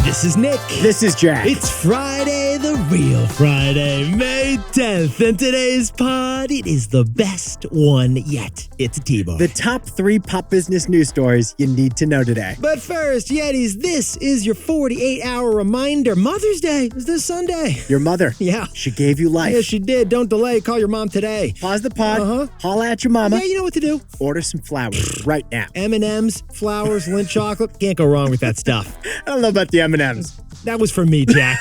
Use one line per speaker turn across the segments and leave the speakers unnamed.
This is Nick.
This is Jack.
It's Friday, the real Friday, May 10th. And today's pod, it is the best one yet. It's a TBOY.
The top 3 pop business news stories you need to know today.
But first, Yetis, this is your 48-hour reminder. Mother's Day is this Sunday.
Your mother.
Yeah.
She gave you life.
Yeah, she did. Don't delay. Call your mom today.
Pause the pod. Holla at your mama.
Yeah, you know what to do.
Order some flowers right now.
M&M's, flowers, Lindt chocolate. Can't go wrong with that stuff.
I don't know about the M&M's.
That was for me, Jack.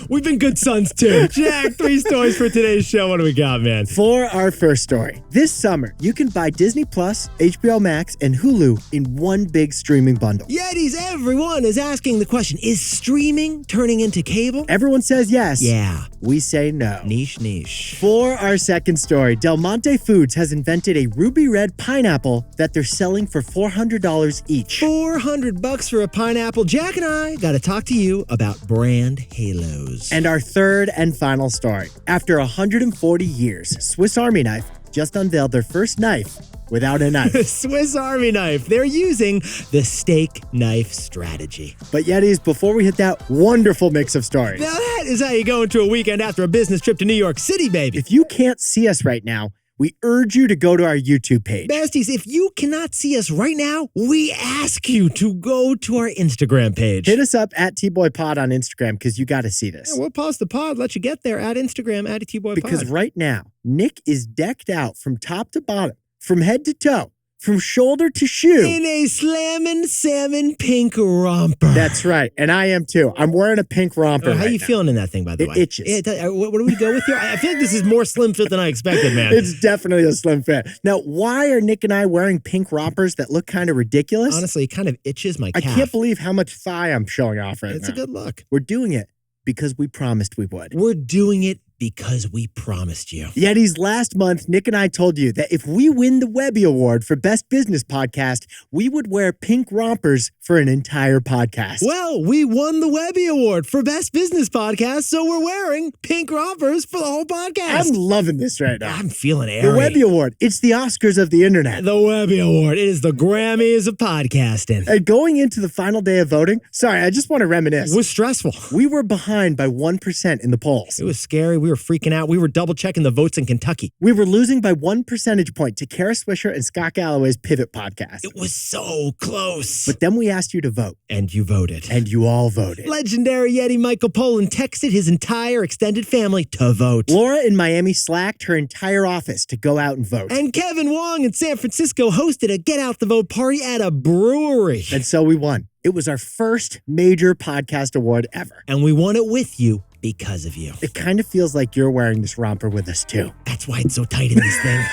We've been good sons, too. Jack, 3 stories for today's show. What do we got, man?
For our first story, this summer, you can buy Disney Plus, HBO Max, and Hulu in one big streaming bundle.
Yetis, everyone is asking the question, is streaming turning into cable?
Everyone says yes.
Yeah.
We say no.
Niche.
For our second story, Monte Foods has invented a ruby red pineapple that they're selling for $400 each.
$400 for a pineapple. Jack and I got to talk to you about brand halos.
And our third and final story. After 140 years, Swiss Army Knife just unveiled their first knife without a knife.
Swiss Army knife. They're using the steak knife strategy.
But Yetis, before we hit that wonderful mix of stories.
Now that is how you go into a weekend after a business trip to New York City, baby.
If you can't see us right now, we urge you to go to our YouTube page.
Besties, if you cannot see us right now, we ask you to go to our Instagram page.
Hit us up at TBOY Pod on Instagram because you got to see this.
Yeah, we'll pause the pod, let you get there at Instagram, at TBOY Pod.
Because right now, Nick is decked out from top to bottom, from head to toe, from shoulder to shoe.
In a slammin' salmon pink romper.
That's right. And I am too. I'm wearing a pink romper.
How
right
you
now.
feeling in that thing, by the way?
It itches.
What do we go with here? I feel like this is more slim fit than I expected, man.
It's definitely a slim fit. Now, why are Nick and I wearing pink rompers that look kind of ridiculous?
Honestly, it kind of itches my calf.
I can't believe how much thigh I'm showing off right now.
It's a good look.
We're doing it because we promised we would.
We're doing it because we promised you.
Yetis, last month, Nick and I told you that if we win the Webby Award for Best Business Podcast, we would wear pink rompers for an entire podcast.
Well, we won the Webby Award for Best Business Podcast, so we're wearing pink rompers for the whole podcast.
I'm loving this right now.
I'm feeling airy.
The Webby Award, it's the Oscars of the internet.
The Webby Award, it is the Grammys of podcasting.
And going into the final day of voting, sorry, I just want to reminisce.
It was stressful.
We were behind by 1% in the polls.
It was scary. We were freaking out. We were double checking the votes in Kentucky.
We were losing by 1 percentage point to Kara Swisher and Scott Galloway's Pivot podcast.
It was so close.
But then we asked you to vote.
And you voted.
And you all voted.
Legendary Yeti Michael Pollan texted his entire extended family to vote.
Laura in Miami slacked her entire office to go out and vote.
And Kevin Wong in San Francisco hosted a Get Out the Vote party at a brewery.
And so we won. It was our first major podcast award ever.
And we won it with you because of you.
It kind of feels like you're wearing this romper with us too.
That's why it's so tight in this thing.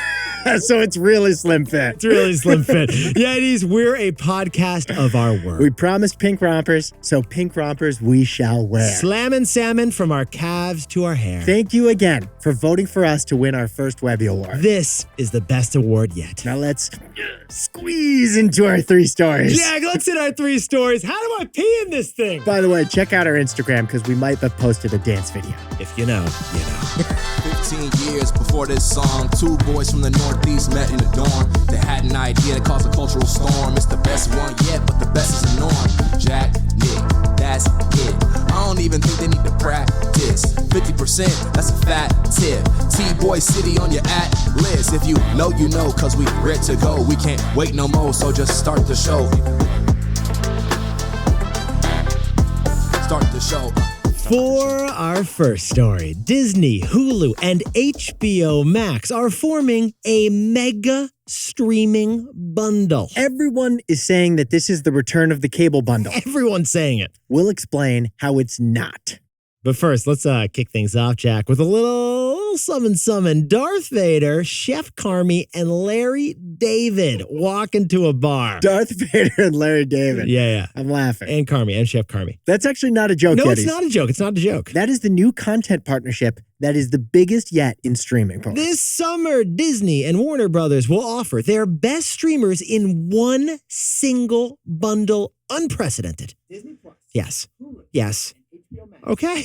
So it's really slim fit.
It's really slim fit. Yetis, we're a podcast of our word.
We promised pink rompers, so pink rompers we shall wear.
Slammin' salmon from our calves to our hair.
Thank you again for voting for us to win our first Webby Award.
This is the best award yet.
Now let's squeeze into our 3 stories.
Jack, let's hit our 3 stories. How do I pee in this thing?
By the way, check out our Instagram because we might have posted a dance video.
If you know, you know.
15 years before this song, 2 boys from the Northeast met in the dorm. They had an idea that caused a cultural storm. It's the best one yet, but the best is the norm. Jack, Nick, that's it. I don't even think they need to practice. 50%, that's a fat tip. TBOY City on your at-list. If you know, cause we ready to go. We can't wait no more, so just start the show. Start the show.
For our first story, Disney, Hulu, and HBO Max are forming a mega streaming bundle.
Everyone is saying that this is the return of the cable bundle.
Everyone's saying it.
We'll explain how it's not.
But first, let's kick things off, Jack, with a little summon. Darth Vader, Chef Carmy, and Larry David walk into a bar.
Darth Vader and Larry David.
Yeah.
I'm laughing.
And Carmy, and Chef Carmy.
That's actually not a joke,
No,
Yetis.
it's not a joke. It's not a joke.
That is the new content partnership that is the biggest yet in streaming.
This summer, Disney and Warner Brothers will offer their best streamers in one single bundle, unprecedented.
Disney Plus.
Yes.
Hulu.
Yes.
HBO Max.
Okay.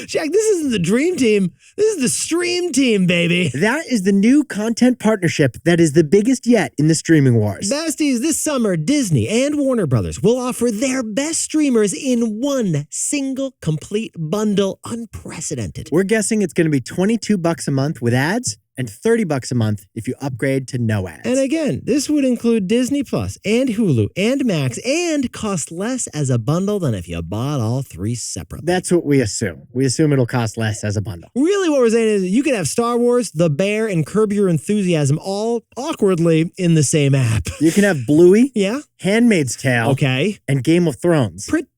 Jack, this isn't the dream team. This is the stream team, baby.
That is the new content partnership that is the biggest yet in the streaming wars.
Besties, this summer, Disney and Warner Brothers will offer their best streamers in one single complete bundle. Unprecedented.
We're guessing it's going to be $22 a month with ads and $30 a month if you upgrade to no ads.
And again, this would include Disney Plus and Hulu and Max and cost less as a bundle than if you bought all three separately.
That's what we assume. We assume it'll cost less as a bundle.
Really what we're saying is you could have Star Wars, The Bear, and Curb Your Enthusiasm all awkwardly in the same app.
You can have Bluey,
Yeah?
Handmaid's Tale,
Okay.
and Game of Thrones.
Pretty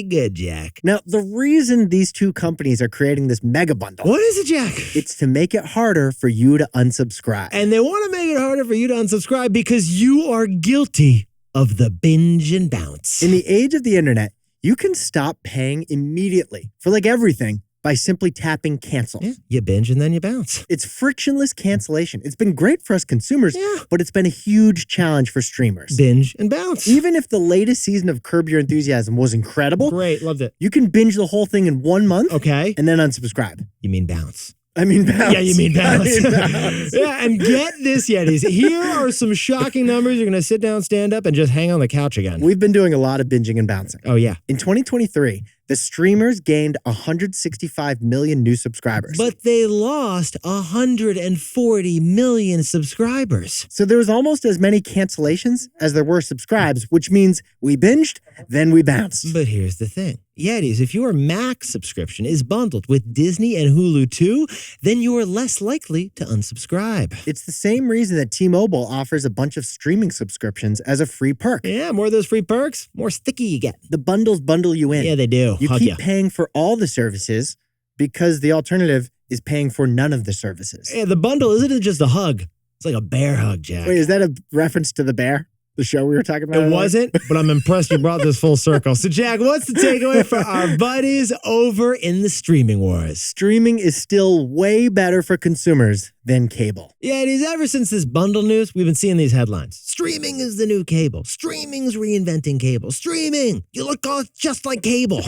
good, Jack.
Now, the reason these two companies are creating this mega bundle,
What is it, Jack?
it's to make it harder for you to unsubscribe.
And they want to make it harder for you to unsubscribe because you are guilty of the binge and bounce.
In the age of the internet, you can stop paying immediately for like everything by simply tapping cancel.
Yeah, you binge and then you bounce.
It's frictionless cancellation. It's been great for us consumers,
Yeah.
but it's been a huge challenge for streamers.
Binge and bounce.
Even if the latest season of Curb Your Enthusiasm was incredible,
Great, loved it.
you can binge the whole thing in 1 month
Okay.
and then unsubscribe.
You mean bounce.
I mean bounce.
Yeah, you mean
I
bounce.
mean bounce.
Yeah, and get this, Yetis. Here are some shocking numbers. You're going to sit down, stand up, and just hang on the couch again.
We've been doing a lot of binging and bouncing.
Oh, yeah.
In 2023, the streamers gained 165 million new subscribers.
But they lost 140 million subscribers.
So there was almost as many cancellations as there were subscribes, which means we binged, then we bounced.
But here's the thing. Yetis, if your Max subscription is bundled with Disney and Hulu too, then you're less likely to unsubscribe.
It's the same reason that T-Mobile offers a bunch of streaming subscriptions as a free perk.
Yeah, more of those free perks, more sticky you get.
The bundles bundle you in.
Yeah, they do.
You
Hug
keep
ya.
paying for all the services because the alternative is paying for none of the services.
Yeah, the bundle isn't just a hug. It's like a bear hug, Jack.
Wait, is that a reference to The Bear? The show we were talking about?
It wasn't, but I'm impressed you brought this full circle. So, Jack, what's the takeaway for our buddies over in the streaming wars?
Streaming is still way better for consumers than cable.
Yeah, it is. Ever since this bundle news, we've been seeing these headlines. Streaming is the new cable. Streaming's reinventing cable. Streaming, you look just like cable.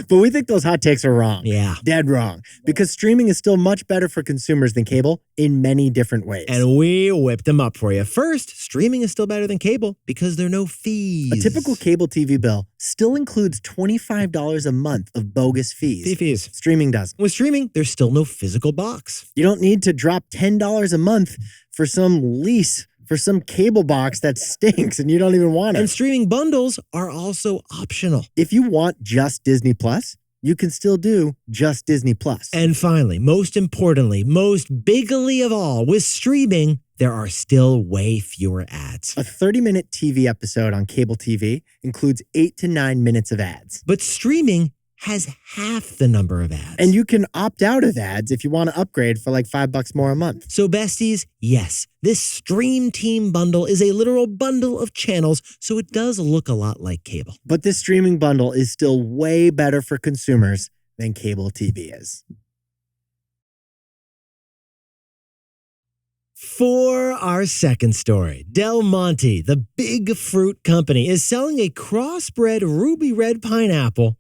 But we think those hot takes are wrong.
Yeah.
Dead wrong. Because streaming is still much better for consumers than cable in many different ways.
And we whipped them up for you. First, streaming is still better than cable because there are no fees.
a typical cable TV bill still includes $25 a month of bogus fees.
Fees.
Streaming doesn't.
With streaming, there's still no physical box.
You don't need to drop $10 a month for some lease for some cable box that stinks and you don't even want it.
And streaming bundles are also optional.
If you want just Disney Plus, you can still do just Disney Plus.
And finally, most importantly, most bigly of all, with streaming, there are still way fewer ads.
A 30-minute TV episode on cable TV includes 8 to 9 minutes of ads.
But streaming has half the number of ads.
And you can opt out of ads if you want to upgrade for like $5 more a month.
So besties, yes, this Stream Team bundle is a literal bundle of channels, so it does look a lot like cable.
But this streaming bundle is still way better for consumers than cable TV is.
For our second story, Del Monte, the big fruit company, is selling a crossbred ruby red pineapple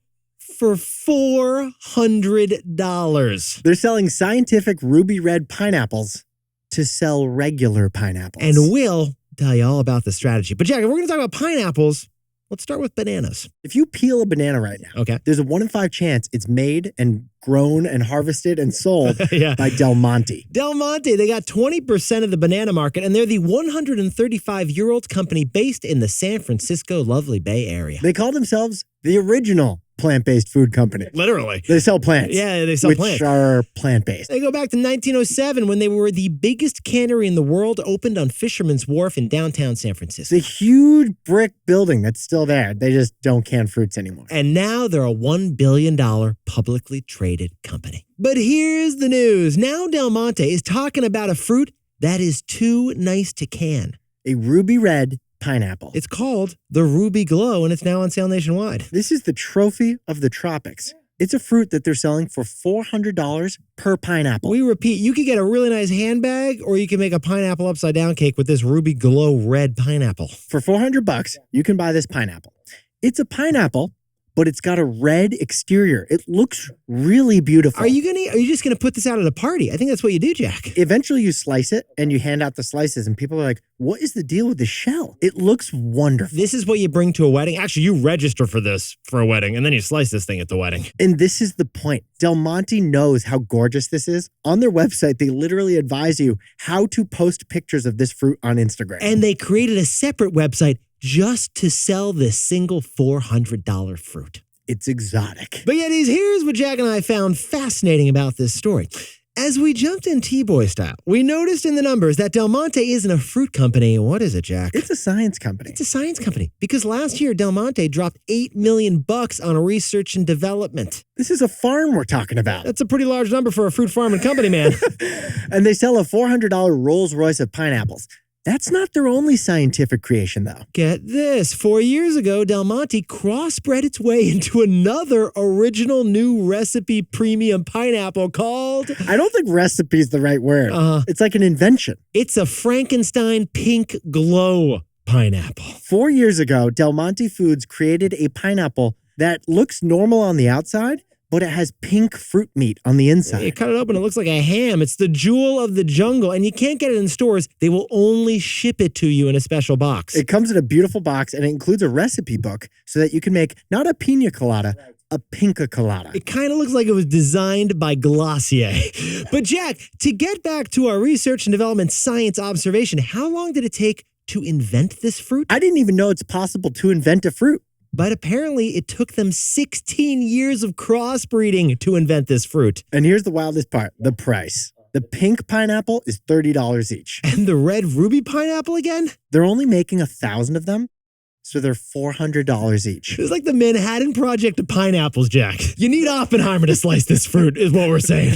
for $400.
They're selling scientific ruby red pineapples to sell regular pineapples.
And we'll tell you all about the strategy. But Jack, if we're going to talk about pineapples, let's start with bananas.
if you peel a banana right now,
Okay.
there's a 1 in 5 chance it's made and grown and harvested and sold
Yeah.
by Del Monte.
Del Monte, they got 20% of the banana market, and they're the 135-year-old company based in the San Francisco lovely Bay Area.
They call themselves the original plant-based food company.
Literally.
They sell plants.
Yeah, they sell
which
plants.
are plant-based.
They go back to 1907 when they were the biggest cannery in the world, opened on Fisherman's Wharf in downtown San
It's
Francisco.
a huge brick building that's still there. They just don't can fruits anymore.
And now they're a $1 billion publicly traded company. But here's the news. Now Del Monte is talking about a fruit that is too nice to can.
A ruby red pineapple.
It's called the Rubyglow, and it's now on sale nationwide.
This is the trophy of the tropics. It's a fruit that they're selling for $400 per pineapple.
We repeat, you could get a really nice handbag, or you can make a pineapple upside down cake with this Rubyglow red pineapple.
For $400, you can buy this pineapple. It's a pineapple, but it's got a red exterior. It looks really beautiful.
Are you just gonna put this out at a party? I think that's what you do, Jack.
Eventually you slice it and you hand out the slices and people are like, what is the deal with the shell? It looks wonderful.
This is what you bring to a wedding. Actually, you register for this for a wedding and then you slice this thing at the wedding.
And this is the point. Del Monte knows how gorgeous this is. On their website, they literally advise you how to post pictures of this fruit on Instagram.
And they created a separate website just to sell this single $400 fruit.
It's exotic.
But yet, here's what Jack and I found fascinating about this story. As we jumped in TBOY style, we noticed in the numbers that Del Monte isn't a fruit company. What is it, Jack?
It's a science company.
It's a science company because last year Del Monte dropped $8 million on research and development.
This is a farm we're talking about.
That's a pretty large number for a fruit farm and company, man.
And they sell a $400 Rolls Royce of pineapples. That's not their only scientific creation, though.
Get this. 4 years ago, Del Monte crossbred its way into another original new recipe premium pineapple called...
I don't think recipe is the right word. It's like an invention.
It's a Frankenstein pink glow pineapple.
4 years ago, Del Monte Foods created a pineapple that looks normal on the outside, but it has pink fruit meat on the inside.
You cut it open, it looks like a ham. It's the jewel of the jungle, and you can't get it in stores. They will only ship it to you in a special box.
It comes in a beautiful box, and it includes a recipe book so that you can make not a pina colada, a pinka colada.
It kind of looks like it was designed by Glossier. But Jack, to get back to our research and development science observation, how long did it take to invent this fruit?
I didn't even know it's possible to invent a fruit.
But apparently it took them 16 years of crossbreeding to invent this fruit.
And here's the wildest part, the price. The pink pineapple is $30 each.
And the red ruby pineapple again?
They're only making 1,000 of them, so they're $400 each.
It's like the Manhattan Project of pineapples, Jack. You need Oppenheimer to slice this fruit, is what we're saying.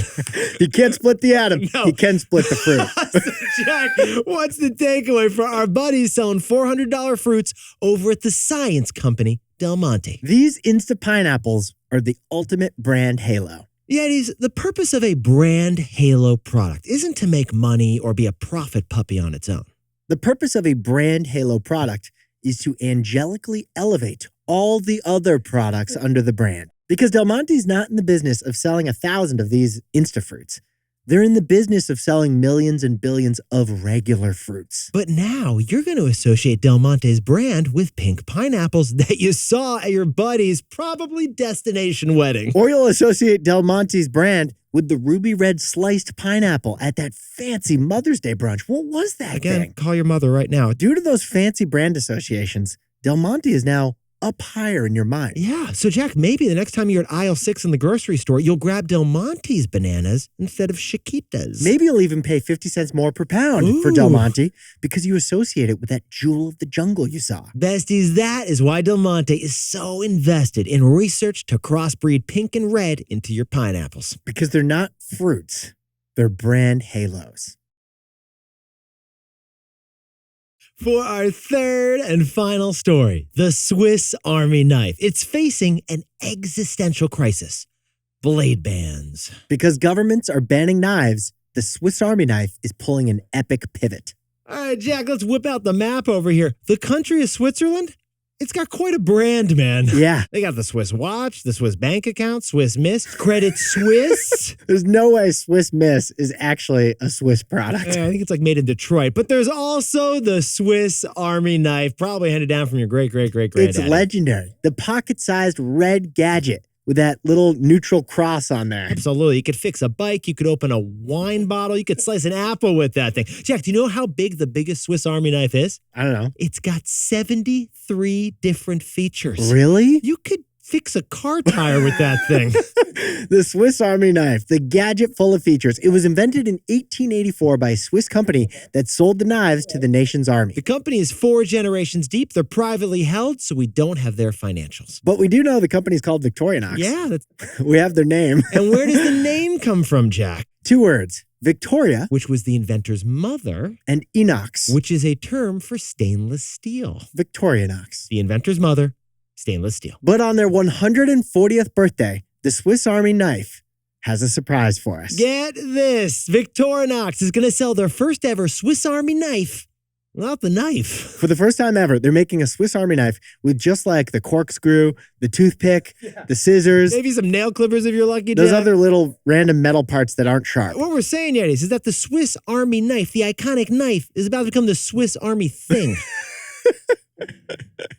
He can't split the atom.
No.
He can split the fruit.
So Jack, what's the takeaway for our buddies selling $400 fruits over at the science company Del Monte?
These Insta pineapples are the ultimate brand halo.
Yetis, the purpose of a brand halo product isn't to make money or be a profit puppy on its own.
The purpose of a brand halo product is to angelically elevate all the other products under the brand. Because Del Monte's not in the business of selling 1,000 of these Instafruits. They're in the business of selling millions and billions of regular fruits.
But now you're going to associate Del Monte's brand with pink pineapples that you saw at your buddy's probably destination wedding.
Or you'll associate Del Monte's brand with the ruby red sliced pineapple at that fancy Mother's Day brunch. What was that
Again,
thing?
call your mother right now.
Due to those fancy brand associations, Del Monte is now up higher in your mind.
Yeah, so Jack, maybe the next time you're at aisle 6 in the grocery store, you'll grab Del Monte's bananas instead of Chiquita's.
Maybe you'll even pay 50 cents more per pound for Del Monte because you associate it with that jewel of the jungle you saw.
Besties, that is why Del Monte is so invested in research to crossbreed pink and red into your pineapples.
Because they're not fruits, they're brand halos.
For our third and final story, the Swiss Army knife. It's facing an existential crisis. Blade bans.
Because governments are banning knives, the Swiss Army knife is pulling an epic pivot.
All right, Jack, let's whip out the map over here. The country of Switzerland? It's got quite a brand, man.
Yeah.
They got the Swiss watch, the Swiss bank account, Swiss Miss, Credit Suisse.
There's no way Swiss Miss is actually a Swiss product.
Yeah, I think it's like made in Detroit. But there's also the Swiss Army knife, probably handed down from your great-great-great-granddaddy.
It's legendary. The pocket-sized red gadget with that little neutral cross on there.
Absolutely. You could fix a bike. You could open a wine bottle. You could slice an apple with that thing. Jack, do you know how big the biggest Swiss Army knife is?
I don't know.
It's got 73 different features.
Really?
You could fix a car tire with that thing.
The Swiss Army knife, the gadget full of features. It was invented in 1884 by a Swiss company that sold the knives to the nation's army.
The company is 4 generations deep. They're privately held, so we don't have their financials.
But we do know the company's called Victorinox.
Yeah.
We have their name.
And where does the name come from, Jack?
2 words. Victoria,
Which was the inventor's mother,
and inox,
which is a term for stainless steel.
Victorinox.
The inventor's mother, stainless steel.
But on their 140th birthday, the Swiss Army knife has a surprise for us.
Get this. Victorinox is going to sell their first ever Swiss Army knife Not the knife.
For the first time ever, they're making a Swiss Army knife with just like the corkscrew, the toothpick, the scissors,
Maybe some nail clippers if you're lucky.
those
Jack.
other little random metal parts that aren't sharp.
What we're saying, Yetis, is that the Swiss Army knife, the iconic knife, is about to become the Swiss Army thing.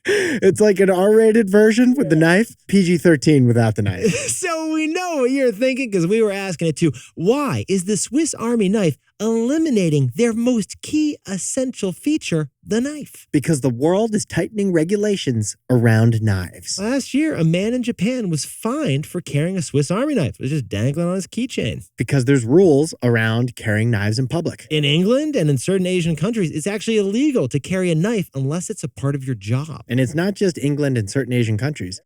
It's like an R-rated version with the knife, PG-13 without the knife.
So we know what you're thinking because we were asking it too. Why is the Swiss Army knife eliminating their most key essential feature, the knife?
Because the world is tightening regulations around knives.
Last year, a man in Japan was fined for carrying a Swiss Army knife. It was just dangling on his keychain.
Because there's rules around carrying knives in public.
In England and in certain Asian countries, it's actually illegal to carry a knife unless it's a part of your job.
And it's not just England and certain Asian countries.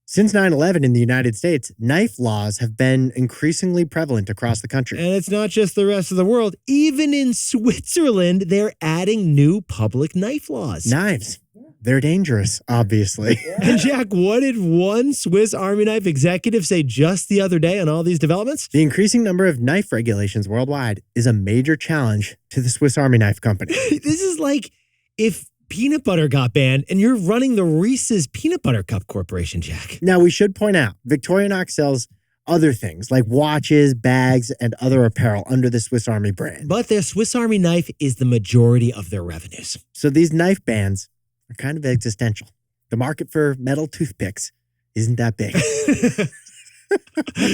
Since 9/11 in the United States, knife laws have been increasingly prevalent across the country.
And it's not just the rest of the world. Even in Switzerland, they're adding new public knife laws.
Knives, they're dangerous, obviously.
And Jack, what did one Swiss Army knife executive say just the other day on all these developments?
The increasing number of knife regulations worldwide is a major challenge to the Swiss Army Knife Company.
This is like if peanut butter got banned and you're running the Reese's Peanut Butter Cup Corporation, Jack.
Now, we should point out, Victorinox sells other things like watches, bags, and other apparel under the Swiss Army brand.
But their Swiss Army knife is the majority of their revenues.
So these knife bans are kind of existential. The market for metal toothpicks isn't that big.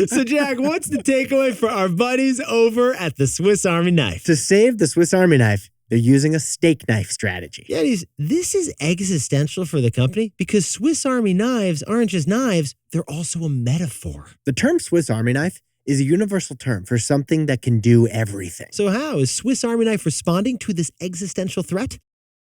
So, Jack, what's the takeaway for our buddies over at the Swiss Army knife?
To save the Swiss Army knife, they're using a steak knife strategy.
Yetis, this is existential for the company because Swiss Army knives aren't just knives, they're also a metaphor.
The term Swiss Army knife is a universal term for something that can do everything.
So how is Swiss Army knife responding to this existential threat?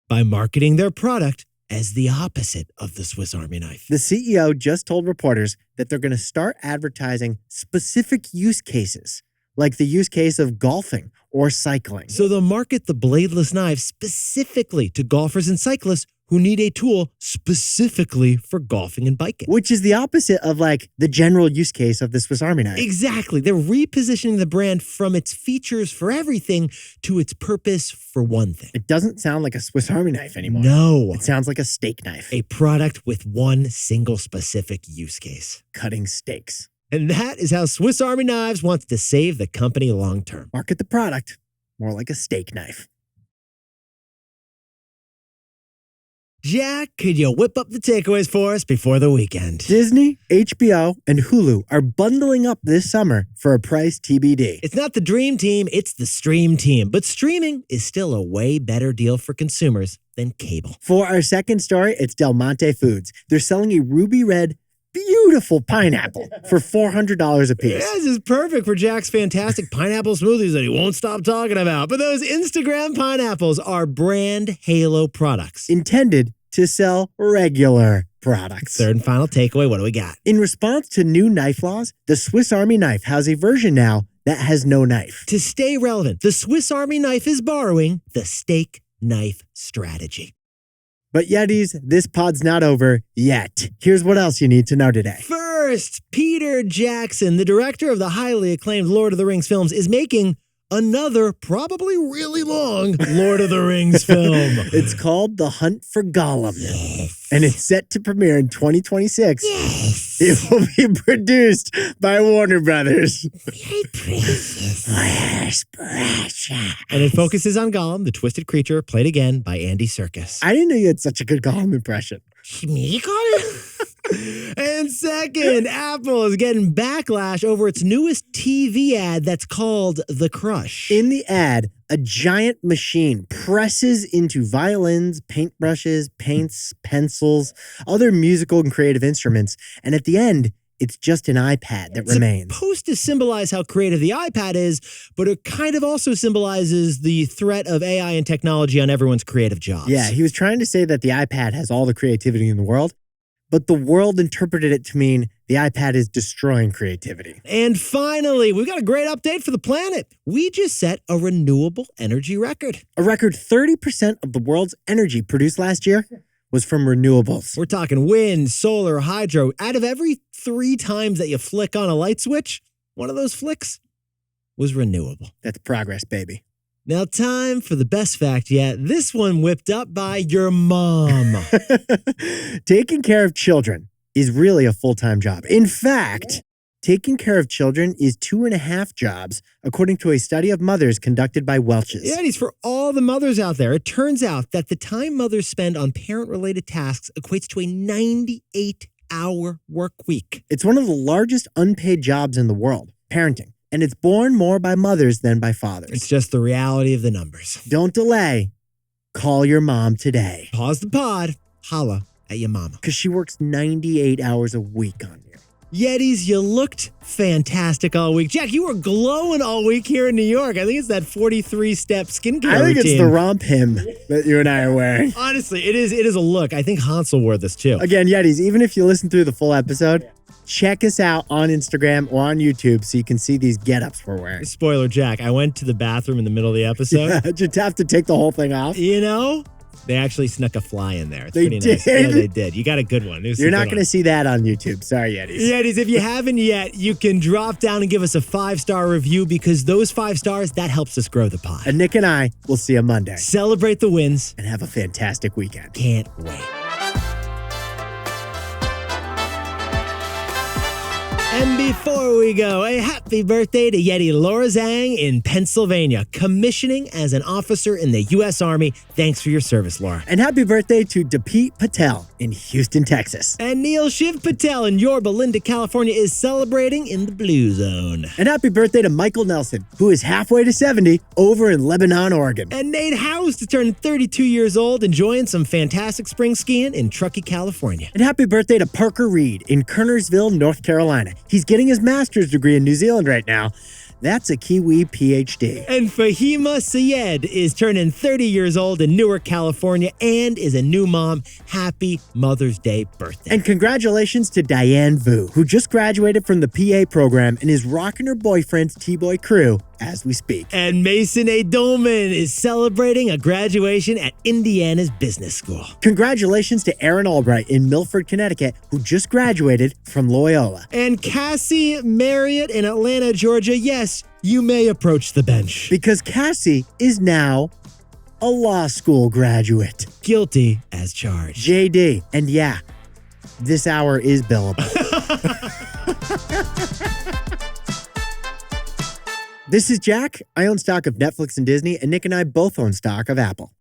By marketing their product as the opposite of the Swiss Army knife.
The CEO just told reporters that they're going to start advertising specific use cases, like the use case of golfing or cycling.
So they'll market the bladeless knife specifically to golfers and cyclists who need a tool specifically for golfing and biking.
Which is the opposite of like the general use case of the Swiss Army knife.
Exactly. They're repositioning the brand from its features for everything to its purpose for one thing.
It doesn't sound like a Swiss Army knife anymore.
No.
It sounds like a steak knife.
A product with one single specific use case.
Cutting steaks.
And that is how Swiss Army Knives wants to save the company long term.
Market the product more like a steak knife.
Jack, could you whip up the takeaways for us before the weekend?
Disney, HBO, and Hulu are bundling up this summer for a price TBD.
It's not the dream team, it's the stream team. But streaming is still a way better deal for consumers than cable.
For our second story, it's Monte Foods. They're selling a ruby red, beautiful pineapple for $400 a piece.
Yeah, this is perfect for Jack's fantastic pineapple smoothies that he won't stop talking about. But those Instagram pineapples are brand halo products.
Intended to sell regular products.
Third and final takeaway, what do we got?
In response to new knife laws, the Swiss Army knife has a version now that has no knife.
To stay relevant, the Swiss Army knife is borrowing the steak knife strategy.
But Yetis, this pod's not over yet. Here's what else you need to know today.
First, Peter Jackson, the director of the highly acclaimed Lord of the Rings films, is making another probably really long Lord of the Rings film.
It's called The Hunt for Gollum.
Yes.
And it's set to premiere in 2026.
Yes.
It will be produced by Warner Brothers.
Very precious.
Yes, precious.
And it focuses on Gollum, the twisted creature, played again by Andy Serkis.
I didn't know you had such a good Gollum impression.
Me, And second, Apple is getting backlash over its newest TV ad that's called The Crush.
In the ad, a giant machine presses into violins, paintbrushes, paints, pencils, other musical and creative instruments, and at the end, it's just an iPad that remains.
It's supposed to symbolize how creative the iPad is, but it kind of also symbolizes the threat of AI and technology on everyone's creative jobs.
Yeah, he was trying to say that the iPad has all the creativity in the world, but the world interpreted it to mean the iPad is destroying creativity.
And finally, we've got a great update for the planet. We just set a renewable energy record.
A record 30% of the world's energy produced last year was from renewables.
We're talking wind, solar, hydro. Out of every 3 times that you flick on a light switch, one of those flicks was renewable.
That's progress, baby.
Now, time for the best fact yet. This one whipped up by your mom.
Taking care of children is really a full-time job. In fact, taking care of children is 2.5 jobs, according to a study of mothers conducted by Welch's.
Yeah, it's for all the mothers out there. It turns out that the time mothers spend on parent-related tasks equates to a 98-hour work week.
It's one of the largest unpaid jobs in the world, parenting. And it's borne more by mothers than by fathers.
It's just the reality of the numbers.
Don't delay. Call your mom today.
Pause the pod. Holla at your mama.
Because she works 98 hours a week on you.
Yetis, you looked fantastic all week. Jack, you were glowing all week here in New York. I think it's that 43-step skincare routine.
I think it's the romp hymn that you and I are wearing.
Honestly, it is a look. I think Hansel wore this too.
Again, Yetis, even if you listen through the full episode, check us out on Instagram or on YouTube so you can see these get-ups we're wearing.
Spoiler, Jack, I went to the bathroom in the middle of the episode.
Did you have to take the whole thing off?
You know, they actually snuck a fly in there. It's
They
pretty nice.
did?
Yeah, they did. You got a good one.
You're not going to see that on YouTube. Sorry, Yetis.
Yetis, if you haven't yet, you can drop down and give us a 5-star review because those 5 stars, that helps us grow the pod.
And Nick and I will see you Monday.
Celebrate the wins.
And have a fantastic weekend.
Can't wait. And before we go, a happy birthday to Yeti Laura Zhang in Pennsylvania, commissioning as an officer in the U.S. Army. Thanks for your service, Laura.
And happy birthday to Depeet Patel in Houston, Texas.
And Neil Shiv Patel in Yorba Linda, California is celebrating in the Blue Zone.
And happy birthday to Michael Nelson, who is halfway to 70 over in Lebanon, Oregon.
And Nate House is turning 32 years old, enjoying some fantastic spring skiing in Truckee, California.
And happy birthday to Parker Reed in Kernersville, North Carolina. He's getting his master's degree in New Zealand right now. That's a Kiwi PhD.
And Fahima Syed is turning 30 years old in Newark, California, and is a new mom. Happy Mother's Day birthday.
And congratulations to Diane Vu, who just graduated from the PA program and is rocking her boyfriend's TBOY crew as we speak.
And Mason A. Dolman is celebrating a graduation at Indiana's Business School.
Congratulations to Aaron Albright in Milford, Connecticut, who just graduated from Loyola.
And Cassie Marriott in Atlanta, Georgia. Yes, you may approach the bench.
Because Cassie is now a law school graduate.
Guilty as charged.
JD. And yeah, this hour is billable. This is Jack. I own stock of Netflix and Disney, and Nick and I both own stock of Apple.